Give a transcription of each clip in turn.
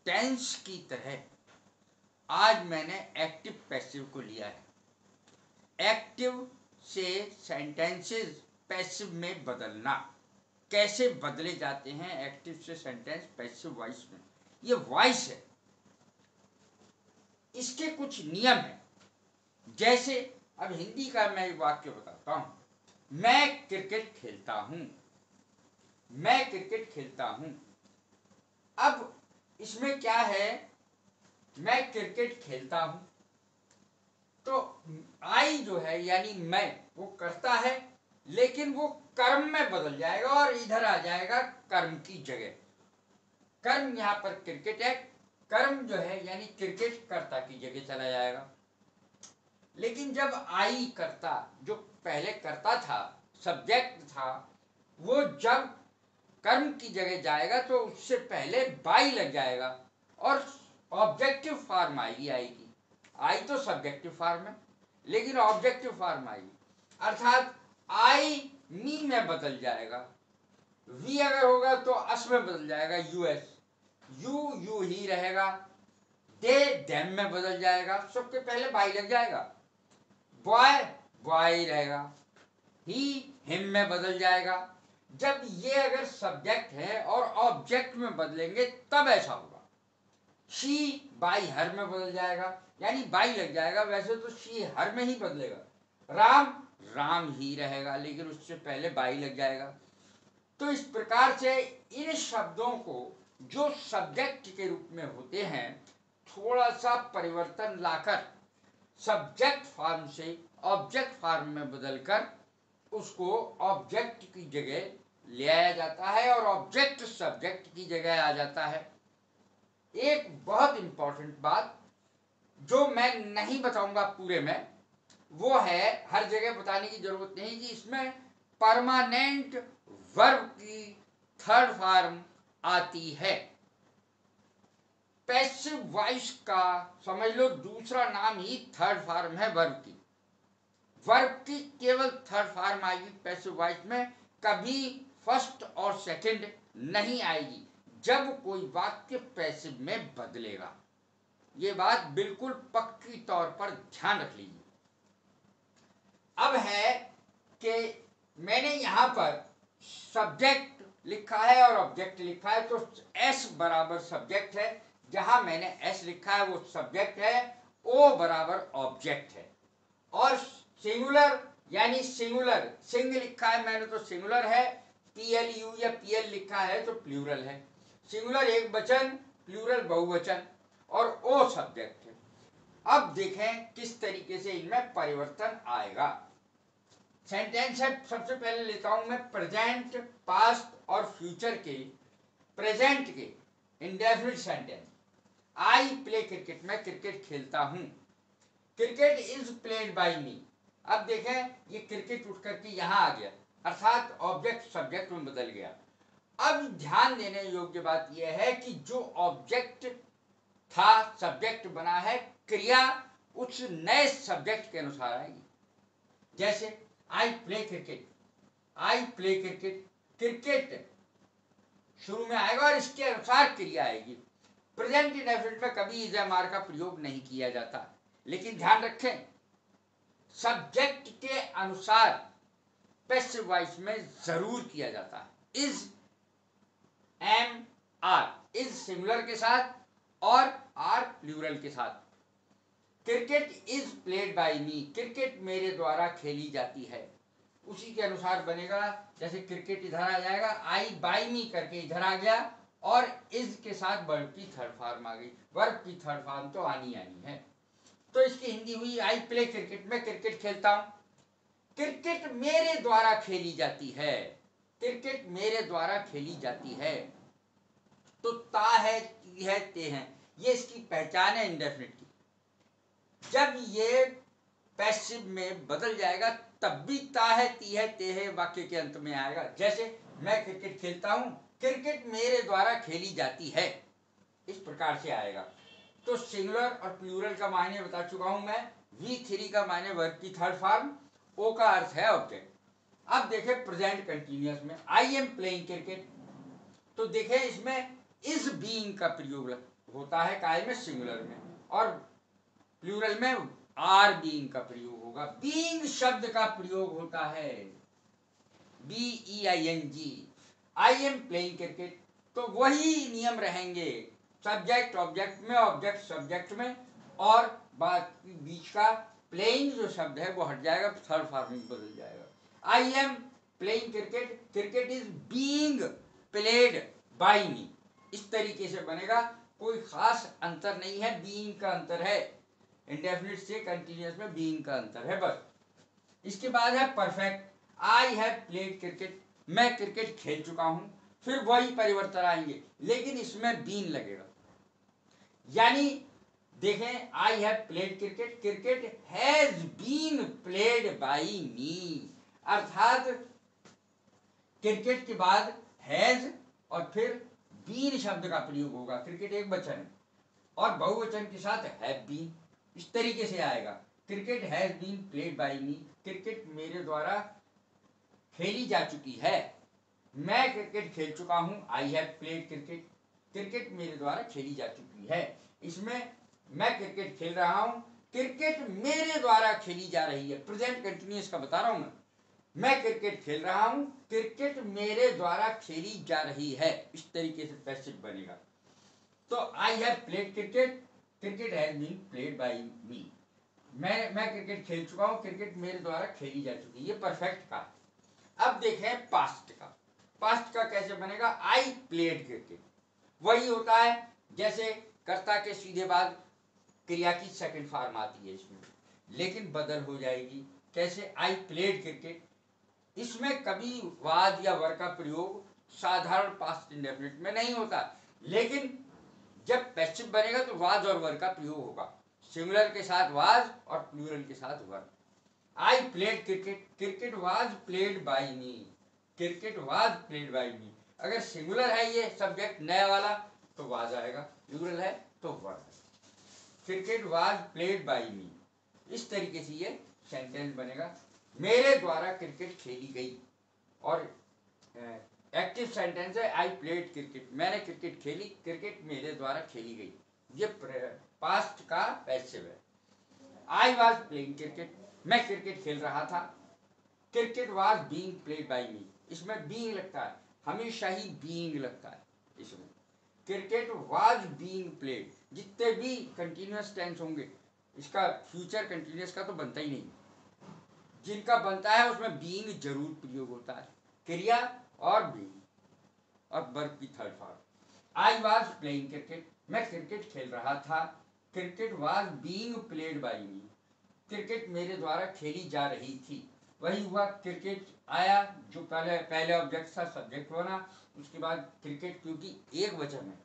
Tense की तरह आज मैंने एक्टिव पैसिव को लिया है। एक्टिव से सेंटेंसेस पैसिव में बदलना, कैसे बदले जाते हैं एक्टिव से सेंटेंस पैसिव वॉइस में, ये वॉइस है, इसके कुछ नियम हैं। जैसे अब हिंदी का मैं एक वाक्य बताता हूं, मैं क्रिकेट खेलता हूं, मैं क्रिकेट खेलता हूं। अब इसमें क्या है, मैं क्रिकेट खेलता हूं तो आई जो है यानी मैं, वो करता है, लेकिन वो कर्म में बदल जाएगा और इधर आ जाएगा कर्म की जगह। कर्म यहां पर क्रिकेट है, कर्म जो है यानी क्रिकेट कर्ता की जगह चला जाएगा। लेकिन जब आई करता, जो पहले करता था, सब्जेक्ट था, वो जब कर्म की जगह जाएगा तो उससे पहले बाई लग जाएगा और ऑब्जेक्टिव फॉर्म आएगी आई की। आई तो सब्जेक्टिव फॉर्म है, लेकिन ऑब्जेक्टिव फॉर्म आएगी, अर्थात आई मी में बदल जाएगा। वी अगर होगा तो अस में बदल जाएगा, यूएस, यू यू ही रहेगा, दे देम में बदल जाएगा, सबके पहले बाई लग जाएगा। बॉय बॉय रहेगा, ही हिम में बदल जाएगा। जब ये अगर सब्जेक्ट है और ऑब्जेक्ट में बदलेंगे तब ऐसा होगा। शी बाई हर में बदल जाएगा, यानी बाई लग जाएगा, वैसे तो शी हर में ही बदलेगा। राम राम ही रहेगा, लेकिन उससे पहले बाई लग जाएगा। तो इस प्रकार से इन शब्दों को जो सब्जेक्ट के रूप में होते हैं, थोड़ा सा परिवर्तन लाकर सब्जेक्ट फॉर्म से ऑब्जेक्ट फॉर्म में बदलकर उसको ऑब्जेक्ट की जगह ले आया जाता है और ऑब्जेक्ट सब्जेक्ट की जगह आ जाता है। एक बहुत इंपॉर्टेंट बात जो मैं नहीं बताऊंगा पूरे में, वो है, हर जगह बताने की जरूरत नहीं, कि इसमें परमानेंट वर्ब की थर्ड फॉर्म आती है। पैसिव वॉइस का समझ लो दूसरा नाम ही थर्ड फॉर्म है वर्ब की। वर्ब की केवल थर्ड फॉर्म आएगी पैसिव वॉइस में, कभी फर्स्ट और सेकंड नहीं आएगी जब कोई वाक्य पैसिव में बदलेगा। ये बात बिल्कुल पक्की तौर पर ध्यान रख लीजिए। अब है कि मैंने यहां पर सब्जेक्ट लिखा है और ऑब्जेक्ट लिखा है, तो एस बराबर सब्जेक्ट है, जहां मैंने एस लिखा है वो सब्जेक्ट है, ओ बराबर ऑब्जेक्ट है। और सिंगुलर यानी सिंगुलर, सिंग लिखा है मैंने तो सिंगुलर है, PLU या PL लिखा है तो प्लूरल है। सिंगुलर एक वचन, प्लूरल बहुवचन, और ओ सब्जेक्ट है। अब देखें किस तरीके से इनमें परिवर्तन आएगा। सेंटेंस है, सबसे पहले लेता हूं मैं प्रेजेंट, पास्ट और फ्यूचर के। प्रेजेंट के indefinite sentence, I play cricket, मैं क्रिकेट खेलता हूं, क्रिकेट इज प्लेड बाय मी। अब देखें ये क्रिकेट उठ करके यहां आ गया, अर्थात ऑब्जेक्ट सब्जेक्ट में बदल गया। अब ध्यान देने योग्य बात यह है कि जो ऑब्जेक्ट था सब्जेक्ट बना है, क्रिया उस नए सब्जेक्ट के अनुसार आएगी। जैसे I play cricket, I play cricket, cricket शुरू में आएगा और इसके अनुसार क्रिया आएगी। प्रेजेंट इंडेफिनिट में कभी इज एम आर का प्रयोग नहीं किया जाता, लेकिन ध्यान रखें सब्जेक्ट के अनुसार पैसिव वॉइस में जरूर किया जाता है। Is am are, is singular के साथ और आर प्लूरल के साथ। Cricket is played by me, cricket मेरे द्वारा खेली जाती है, उसी के अनुसार बनेगा। जैसे क्रिकेट इधर आ जाएगा, आई बाय मी करके इधर आ गया, और इज के साथ वर्ब की थर्ड फॉर्म आ गई। वर्ब की थर्ड फॉर्म तो आनी आनी है। तो इसकी हिंदी हुई आई प्ले क्रिकेट, मैं क्रिकेट खेलता हूं, क्रिकेट मेरे द्वारा खेली जाती है, क्रिकेट मेरे द्वारा खेली जाती है। तो ता है, ती है, ते हैं, ये इसकी पहचान है इंडेफिनिट की। जब ये पैसिव में बदल जाएगा तब भी ता है, ती है, ते है वाक्य के अंत में आएगा। जैसे मैं क्रिकेट खेलता हूं, क्रिकेट मेरे द्वारा खेली जाती है, इस प्रकार से आएगा। तो सिंगुलर और प्लूरल का मायने बता चुका हूं मैं। V3 का मायने वर्ब की थर्ड फॉर्म, ओ का अर्थ है ऑब्जेक्ट। अब देखें प्रेजेंट कंटिन्यूअस में, आई एम प्लेइंग क्रिकेट, तो देखें इसमें इज बीइंग का प्रयोग होता है काय में, सिंगुलर में, और प्लूरल में आर बीइंग का प्रयोग होगा। बीइंग शब्द का प्रयोग होता है BEING, I am playing cricket. तो वही नियम रहेंगे सब्जेक्ट ऑब्जेक्ट में, ऑब्जेक्ट सब्जेक्ट में, और बाकी बीच का प्लेइंग जो शब्द है वो हट जाएगा, थर्ड फॉर्म में बदल जाएगा। I am playing cricket, cricket is being played by me, इस तरीके से बनेगा। कोई खास अंतर नहीं है, बीइंग का अंतर है, इंडेफिनिट से कंटिन्यूअस में बीइंग का अंतर है बस। इसके बाद है perfect, I have played cricket, मैं क्रिकेट खेल चुका हूं, फिर वही परिवर्तन आएंगे लेकिन इसमें बीन लगेगा। यानी देखें, I have played cricket, cricket has been played by me, अर्थात क्रिकेट के बाद हैज और फिर बीन शब्द का प्रयोग होगा। क्रिकेट एक वचन और बहुवचन के साथ हैव बीन, इस तरीके से आएगा। Cricket has been played by me, cricket मेरे द्वारा खेली जा चुकी है, मैं क्रिकेट खेल चुका हूं, आई हैव प्लेड क्रिकेट, क्रिकेट मेरे द्वारा खेली जा चुकी है। इसमें मैं क्रिकेट खेल रहा हूं, क्रिकेट मेरे द्वारा खेली जा रही है, प्रेजेंट कंटिन्यूअस का बता रहा हूं मैं क्रिकेट खेल रहा हूं, क्रिकेट मेरे द्वारा खेली जा रही है, इस तरीके से पैसिव बनेगा। तो I have played cricket, cricket has been played by me, मैं क्रिकेट खेल चुका हूं, क्रिकेट मेरे द्वारा खेली जा चुकी है, ये परफेक्ट का। अब देखें पास्ट का, पास्ट का कैसे बनेगा, आई प्लेड क्रिकेट, वही होता है जैसे कर्ता के सीधे बाद क्रिया की सेकंड फॉर्म आती है इसमें, लेकिन बदल हो जाएगी। कैसे, आई प्लेड क्रिकेट, इसमें कभी वाज या वर का प्रयोग साधारण पास्ट इंडेफिनिट में नहीं होता, लेकिन जब पैसिव बनेगा तो वाज और वर का प्रयोग होगा, सिंगुलर के साथ वाज और प्लूरल के साथ were. I played cricket, cricket was played by me, cricket was played by me. अगर सिंगुलर है ये सब्जेक्ट नया वाला तो वाज आएगा, प्लूरल है तो वर। Cricket was played by me, इस तरीके से ये सेंटेंस बनेगा, मेरे द्वारा क्रिकेट खेली गई। और एक्टिव सेंटेंस है आई प्लेड क्रिकेट, मैंने क्रिकेट खेली, क्रिकेट मेरे द्वारा खेली गई, ये पास्ट का पैसिव है। आई वाज प्लेइंग क्रिकेट, मैं क्रिकेट खेल रहा था, cricket was being played by me, इसमें बीइंग लगता है, हमेशा ही बीइंग लगता है इसमें। क्रिकेट वाज बीइंग प्लेड, जितने भी कंटिन्यूअस टेंस होंगे, इसका फ्यूचर कंटिन्यूअस का तो बनता ही नहीं, जिनका बनता है उसमें बीइंग जरूर प्रयोग होता है, क्रिया और बीइंग, और वर्ब की third form. I was playing cricket, मैं क्रिकेट खेल रहा था, cricket was being played by me, cricket मेरे द्वारा खेली जा रही थी, वही हुआ, क्रिकेट आया, जो पहले ऑब्जेक्ट था सब्जेक्ट बना, उसके बाद क्रिकेट क्योंकि एक वचन है,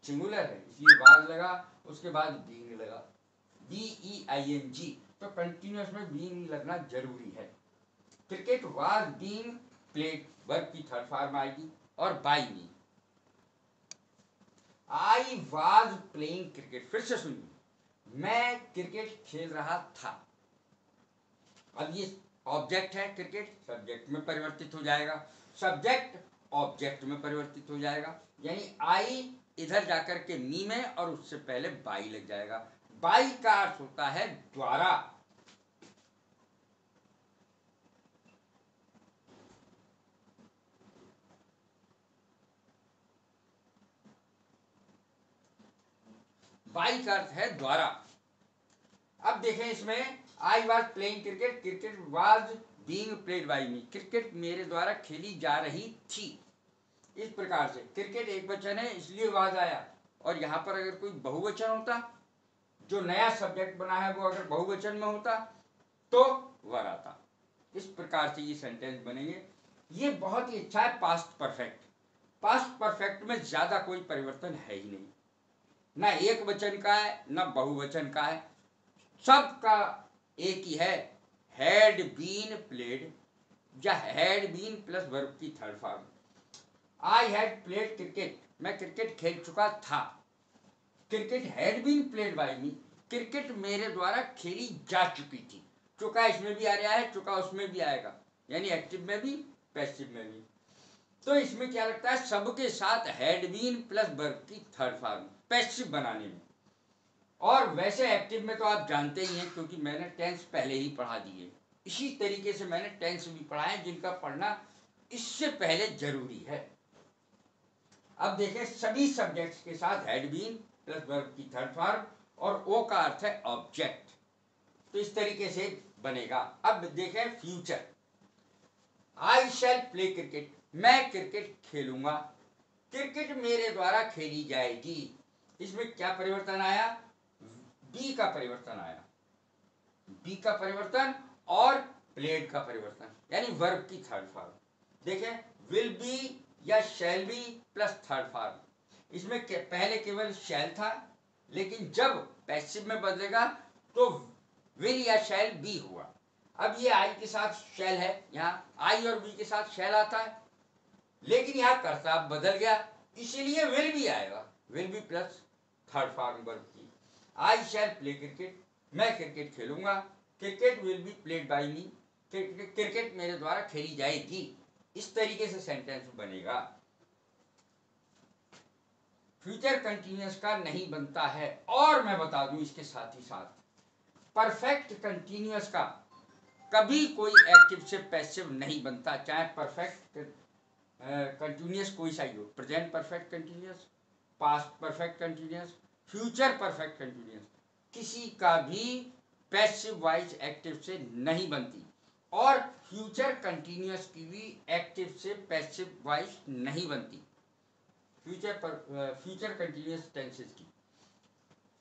सिंगुलर है, इसलिए वाज लगा, उसके बाद बीइंग लगा, BEING, तो कंटिन्यूअस में बीइंग लगना जरूरी है। Cricket was being played, verb की थर्ड फॉर्म आएगी, और by me. I was playing cricket, फिर से सुनिए, मैं क्रिकेट खेल रहा था, अब ये ऑब्जेक्ट है क्रिकेट, सब्जेक्ट में परिवर्तित हो जाएगा, सब्जेक्ट ऑब्जेक्ट में परिवर्तित हो जाएगा, यानी आई इधर जाकर के मी में और उससे पहले बाई लग जाएगा। बाई का अर्थ होता है द्वारा, बाई का अर्थ है द्वारा। अब देखें इसमें, आई was playing cricket, cricket was being played by me, cricket मेरे द्वारा खेली जा रही थी, इस प्रकार से। क्रिकेट एक वचन है इसलिए वाज आया, और यहाँ पर अगर कोई बहुवचन होता, जो नया सब्जेक्ट बना है वो अगर बहुवचन में होता तो वर आता। इस प्रकार से ये सेंटेंस बनेंगे। ये बहुत ही अच्छा है पास्ट परफेक्ट। पास्ट परफेक्ट में ज्यादा कोई परिवर्तन है ही नहीं, ना एक वचन का है ना बहुवचन का है, सबका एक ही है, हैड बीन प्लेड, या हैड बीन प्लस वर्ब की third form. I had played cricket, मैं क्रिकेट खेल चुका था, cricket had been played by me, cricket मेरे द्वारा खेली जा चुकी थी। चुका इसमें भी आ रहा है, चुका उसमें भी आएगा, यानी एक्टिव में भी पैसिव में भी। तो इसमें क्या लगता है, सबके साथ हैड बीन प्लस वर्ब की थर्ड फॉर्म पैसिव बनाने में। और वैसे एक्टिव में तो आप जानते ही हैं, क्योंकि मैंने टेंस पहले ही पढ़ा दिए। इसी तरीके से मैंने टेंस भी पढ़ा है, जिनका पढ़ना इससे पहले जरूरी है। अब देखें, सभी सब्जेक्ट्स के साथ हैड बीन प्लस वर्ब की थर्ड फॉर्म, और ओ का अर्थ है ऑब्जेक्ट। तो इस तरीके से बनेगा। अब देखें फ्यूचर, आई शैल प्ले क्रिकेट, मैं क्रिकेट खेलूंगा, क्रिकेट मेरे द्वारा खेली जाएगी। इसमें क्या परिवर्तन आया, बी का परिवर्तन आया, बी का परिवर्तन और प्लेड का परिवर्तन, यानी वर्ब की थर्ड फॉर्म। देखें, विल बी या shall be plus third form. इसमें पहले केवल शैल था, लेकिन जब पैसिव में बदलेगा तो विल या शैल बी हुआ। अब ये आई के साथ शैल है, यहाँ आई और बी के साथ शैल आता है, लेकिन यहाँ कर्ता बदल गया, इसीलिए विल भी आएगा, will be plus third form verb की। आई शैल प्ले क्रिकेट, मैं क्रिकेट खेलूंगा, cricket will be played by me, cricket मेरे द्वारा खेली जाएगी। इस तरीके से सेंटेंस बनेगा। फ्यूचर कंटिन्यूअस का नहीं बनता है। और मैं बता दूं इसके साथ ही साथ, परफेक्ट कंटिन्यूअस का कभी कोई एक्टिव से पैसिव नहीं बनता, चाहे परफेक्ट कंटिन्यूअस कोई सा ही हो, present perfect continuous, past perfect continuous, future perfect continuous, किसी का भी पैसिव वॉइस एक्टिव से नहीं बनती। और फ्यूचर कंटिन्यूअस की भी एक्टिव से पैसिव वॉइस नहीं बनती, फ्यूचर कंटिन्यूअस टेंसेस की।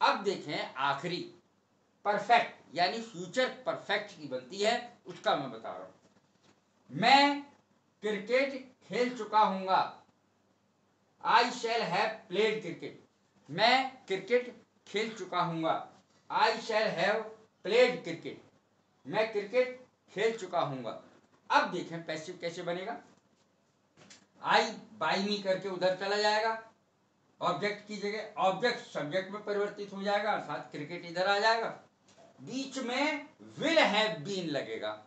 अब देखें आखिरी, परफेक्ट यानी फ्यूचर परफेक्ट की बनती है, उसका मैं बता रहा हूं। मैं क्रिकेट खेल चुका हूंगा, आई शैल हैव प्लेड क्रिकेट, मैं क्रिकेट खेल चुका हूंगा, आई शैल हैव प्लेड क्रिकेट, मैं क्रिकेट खेल चुका हूंगा। अब देखें पैसिव कैसे बनेगा, आई बाई मी करके उधर चला जाएगा, ऑब्जेक्ट की जगह ऑब्जेक्ट सब्जेक्ट में परिवर्तित हो जाएगा, अर्थात क्रिकेट इधर आ जाएगा, बीच में विल हैव बीन लगेगा।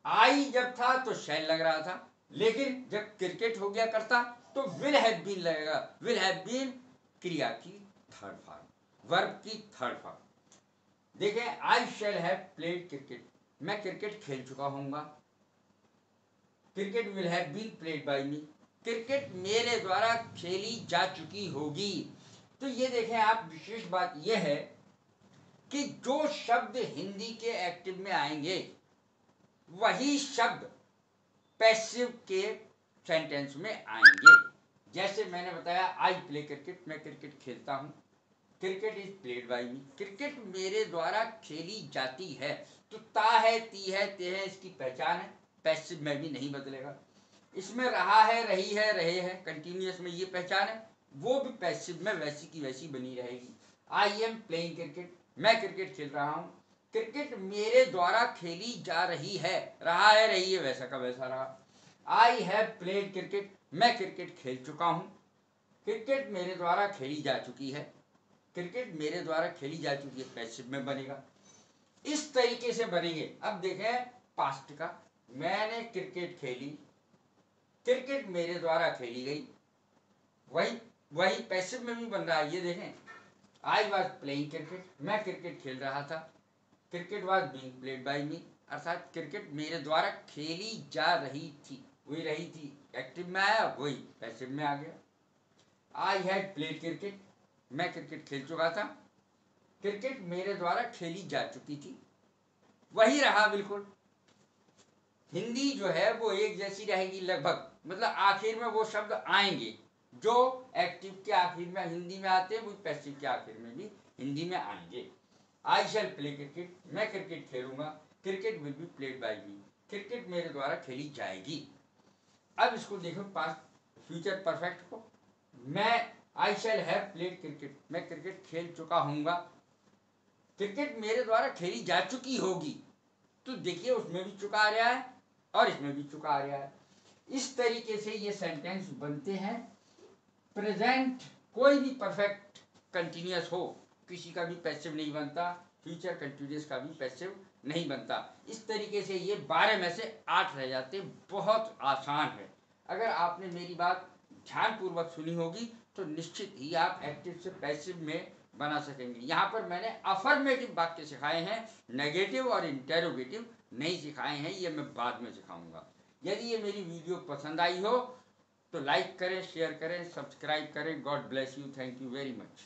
आई जब था तो शैल लग रहा था, लेकिन जब क्रिकेट हो गया करता तो विल हैव बीन लगेगा। विल हैव बीन क्रिया की थर्ड फॉर्म, वर्ब की थर्ड फॉर्म। देखें, I shall have played cricket, मैं क्रिकेट खेल चुका हूंगा, cricket will have been played by me, cricket मेरे द्वारा खेली जा चुकी होगी। तो ये देखें आप, विशेष बात यह है कि जो शब्द हिंदी के एक्टिव में आएंगे वही शब्द पैसिव के सेंटेंस में आएंगे। जैसे मैंने बताया, आई प्ले क्रिकेट, मैं क्रिकेट खेलता हूं, cricket is played by me, cricket मेरे द्वारा खेली जाती है। तो ता है, ती है, ते है, इसकी पहचान है, पैसिव में भी नहीं बदलेगा। इसमें रहा है, रही है, रहे हैं, कंटिन्यूअस में ये पहचान है, वो भी पैसिव में वैसी की वैसी बनी रहेगी। आई एम प्लेइंग क्रिकेट, मैं क्रिकेट खेल रहा हूँ, क्रिकेट मेरे द्वारा खेली जा रही है, रहा है, रही है, वैसा का वैसा रहा। आई हैव प्लेड क्रिकेट, मैं क्रिकेट खेल चुका हूँ, क्रिकेट मेरे द्वारा खेली जा चुकी है, क्रिकेट मेरे द्वारा खेली जा चुकी है, पैसिव में बनेगा। इस तरीके से बनेंगे। अब देखें पास्ट का, मैंने क्रिकेट खेली, क्रिकेट मेरे द्वारा खेली गई, वही वही पैसिव में भी बन रहा है। ये देखें, आई वॉज प्लेइंग क्रिकेट, मैं क्रिकेट खेल रहा था, cricket was being played by me, अर्थात क्रिकेट मेरे द्वारा खेली जा रही थी, वही रही थी एक्टिव में आया, वही पैसिव में आ गया। आई हैड प्लेड क्रिकेट, मैं क्रिकेट खेल चुका था, क्रिकेट मेरे द्वारा खेली जा चुकी थी, वही रहा बिल्कुल। हिंदी जो है वो एक जैसी रहेगी लगभग, मतलब आखिर में वो शब्द आएंगे जो एक्टिव के आखिर में हिंदी में आते हैं, वो पैसिव के आखिर में भी हिंदी में आएंगे। आई शैल प्ले क्रिकेट, मैं क्रिकेट खेलूंगा, cricket will be played by me, cricket मेरे द्वारा खेली जाएगी। अब इसको देखो पास्ट फ्यूचर परफेक्ट को, मैं आई शैल हैव प्लेड क्रिकेट, मैं क्रिकेट खेल चुका हूंगा, क्रिकेट मेरे द्वारा खेली जा चुकी होगी। तो देखिए उसमें भी चुका आ रहा है और इसमें भी चुका आ रहा है। इस तरीके से ये सेंटेंस बनते हैं। प्रेजेंट कोई भी परफेक्ट कंटिन्यूअस हो, किसी का भी पैसिव नहीं बनता, फ्यूचर कंटिन्यूअस का भी पैसिव नहीं बनता। इस तरीके से ये 12 में से 8 रह जाते, बहुत आसान है। अगर आपने मेरी बात ध्यानपूर्वक सुनी होगी तो निश्चित ही आप एक्टिव से पैसिव में बना सकेंगे। यहाँ पर मैंने अफर्मेटिव वाक्य सिखाए हैं, नेगेटिव और इंटेरोगेटिव नहीं सिखाए हैं, ये मैं बाद में सिखाऊंगा। यदि ये मेरी वीडियो पसंद आई हो तो लाइक करें, शेयर करें, सब्सक्राइब करें। God bless you, thank you very much.